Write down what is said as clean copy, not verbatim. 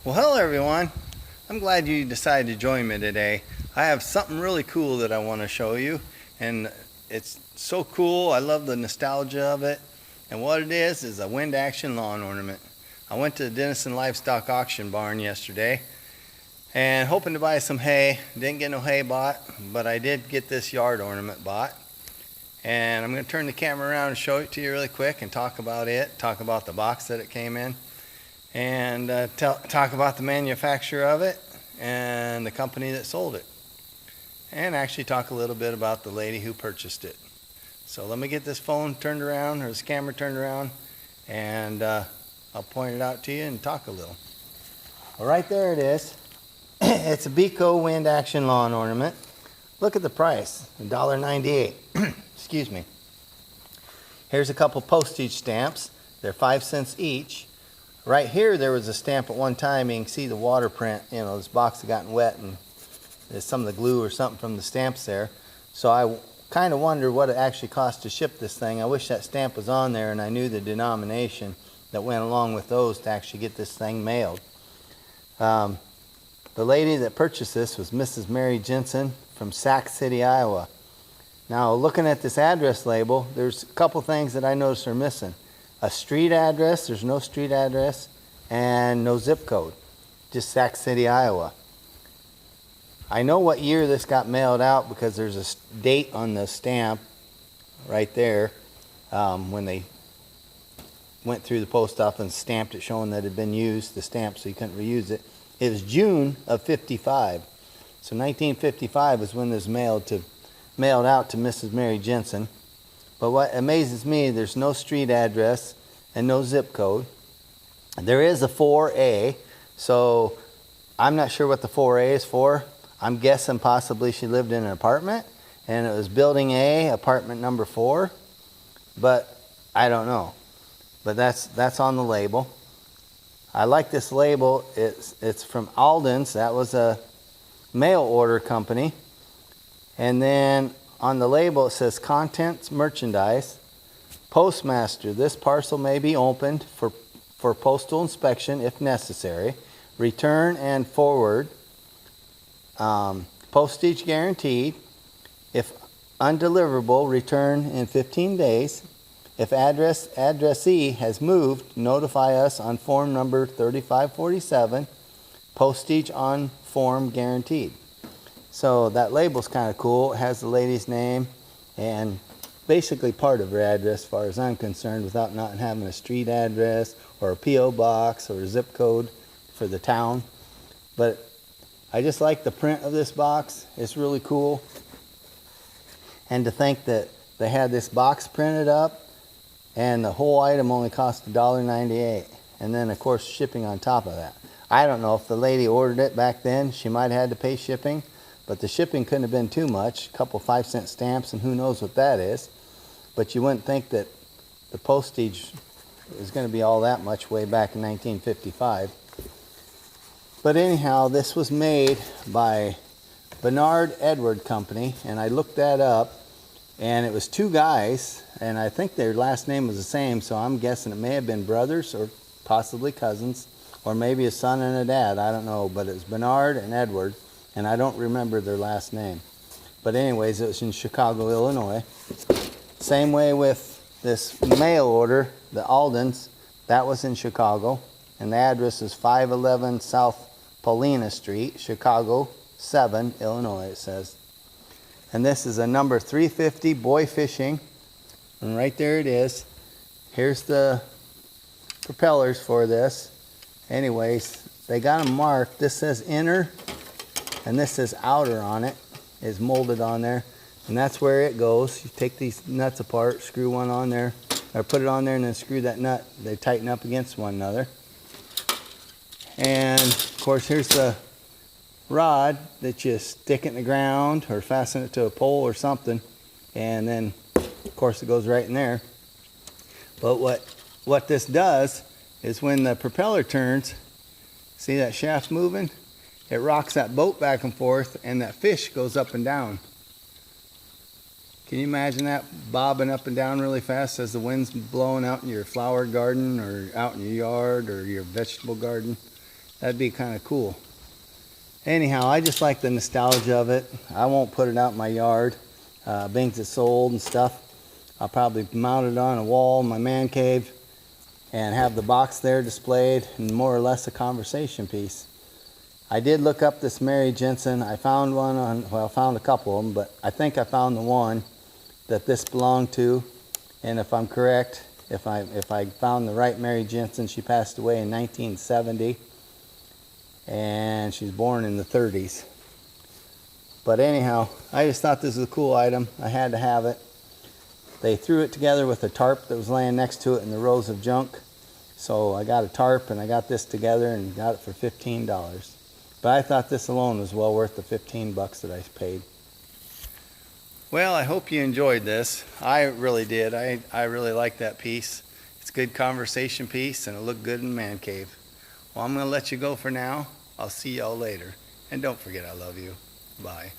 Well, hello everyone. I'm glad you decided to join me today. I have something really cool that I want to show you, and it's so cool. I love the nostalgia of it. And what it is a wind action lawn ornament. I went to the Denison Livestock Auction Barn yesterday and hoping to buy some hay. Didn't get no hay bought, but I did get this yard ornament bought. And I'm going to turn the camera around and show it to you really quick and talk about it, talk about the box that it came in, and talk about the manufacturer of it and the company that sold it, and actually talk a little bit about the lady who purchased it. So let me get this phone turned around, or this camera turned around, and I'll point it out to you and talk a little. Well, right there it is. It's a Beco wind action lawn ornament. Look at the price, $1.98. Excuse me. Here's a couple postage stamps. They're 5 cents each. Right here, there was a stamp at one time. You can see the water print. You know, this box had gotten wet, and there's some of the glue or something from the stamps there. So I kind of wondered what it actually cost to ship this thing. I wish that stamp was on there, and I knew the denomination that went along with those to actually get this thing mailed. The lady that purchased this was Mrs. Mary Jensen from Sac City, Iowa. Now, looking at this address label, there's a couple things that I noticed are missing. A street address, there's no street address, and no zip code, just Sac City, Iowa. I know what year this got mailed out because there's a date on the stamp right there when they went through the post office and stamped it showing that it had been used, the stamp, so you couldn't reuse it. It was June of '55. So 1955 is when this mailed out to Mrs. Mary Jensen. But what amazes me, there's no street address and no zip code. There is a 4A, so I'm not sure what the 4A is for. I'm guessing possibly she lived in an apartment, and it was building A, apartment number 4, but I don't know. But that's on the label. I like this label. It's from Alden's. That was a mail order company. And then on the label it says contents merchandise. Postmaster, this parcel may be opened for postal inspection if necessary. Return and forward. Postage guaranteed. If undeliverable, return in 15 days. If addressee has moved, notify us on form number 3547. Postage on form guaranteed. So that label's kind of cool. It has the lady's name and basically part of her address as far as I'm concerned, without not having a street address or a P.O. box or a zip code for the town. But I just like the print of this box. It's really cool. And to think that they had this box printed up and the whole item only cost $1.98. And then, of course, shipping on top of that. I don't know if the lady ordered it back then. She might have had to pay shipping. But the shipping couldn't have been too much, a couple 5-cent stamps, and who knows what that is. But you wouldn't think that the postage is going to be all that much way back in 1955. But anyhow, this was made by Bernard Edward Company, and I looked that up, and it was 2 guys, and I think their last name was the same, so I'm guessing it may have been brothers or possibly cousins, or maybe a son and a dad, I don't know, but it was Bernard and Edward. And I don't remember their last name. But anyways, it was in Chicago, Illinois. Same way with this mail order, the Alden's, that was in Chicago. And the address is 511 South Paulina Street, Chicago 7, Illinois, it says. And this is a number 350 Boy Fishing. And right there it is. Here's the propellers for this. Anyways, they got them marked. This says inner, and this says outer on it, is molded on there. And that's where it goes. You take these nuts apart, screw one on there, or put it on there and then screw that nut. They tighten up against one another. And of course, here's the rod that you stick it in the ground or fasten it to a pole or something. And then, of course, it goes right in there. But what this does is when the propeller turns, see that shaft moving? It rocks that boat back and forth, and that fish goes up and down. Can you imagine that bobbing up and down really fast as the wind's blowing out in your flower garden or out in your yard or your vegetable garden? That'd be kind of cool. Anyhow, I just like the nostalgia of it. I won't put it out in my yard. Being it's so old and stuff. I'll probably mount it on a wall in my man cave and have the box there displayed, and more or less a conversation piece. I did look up this Mary Jensen. I found one on, well, I found a couple of them, but I think I found the one that this belonged to. And if I'm correct, if I found the right Mary Jensen, she passed away in 1970. And she's born in the 30s. But anyhow, I just thought this was a cool item. I had to have it. They threw it together with a tarp that was laying next to it in the rows of junk. So I got a tarp and I got this together and got it for $15. But I thought this alone was well worth the $15 that I paid. Well, I hope you enjoyed this. I really did. I really like that piece. It's a good conversation piece and it looked good in the man cave. Well, I'm going to let you go for now. I'll see y'all later. And don't forget I love you. Bye.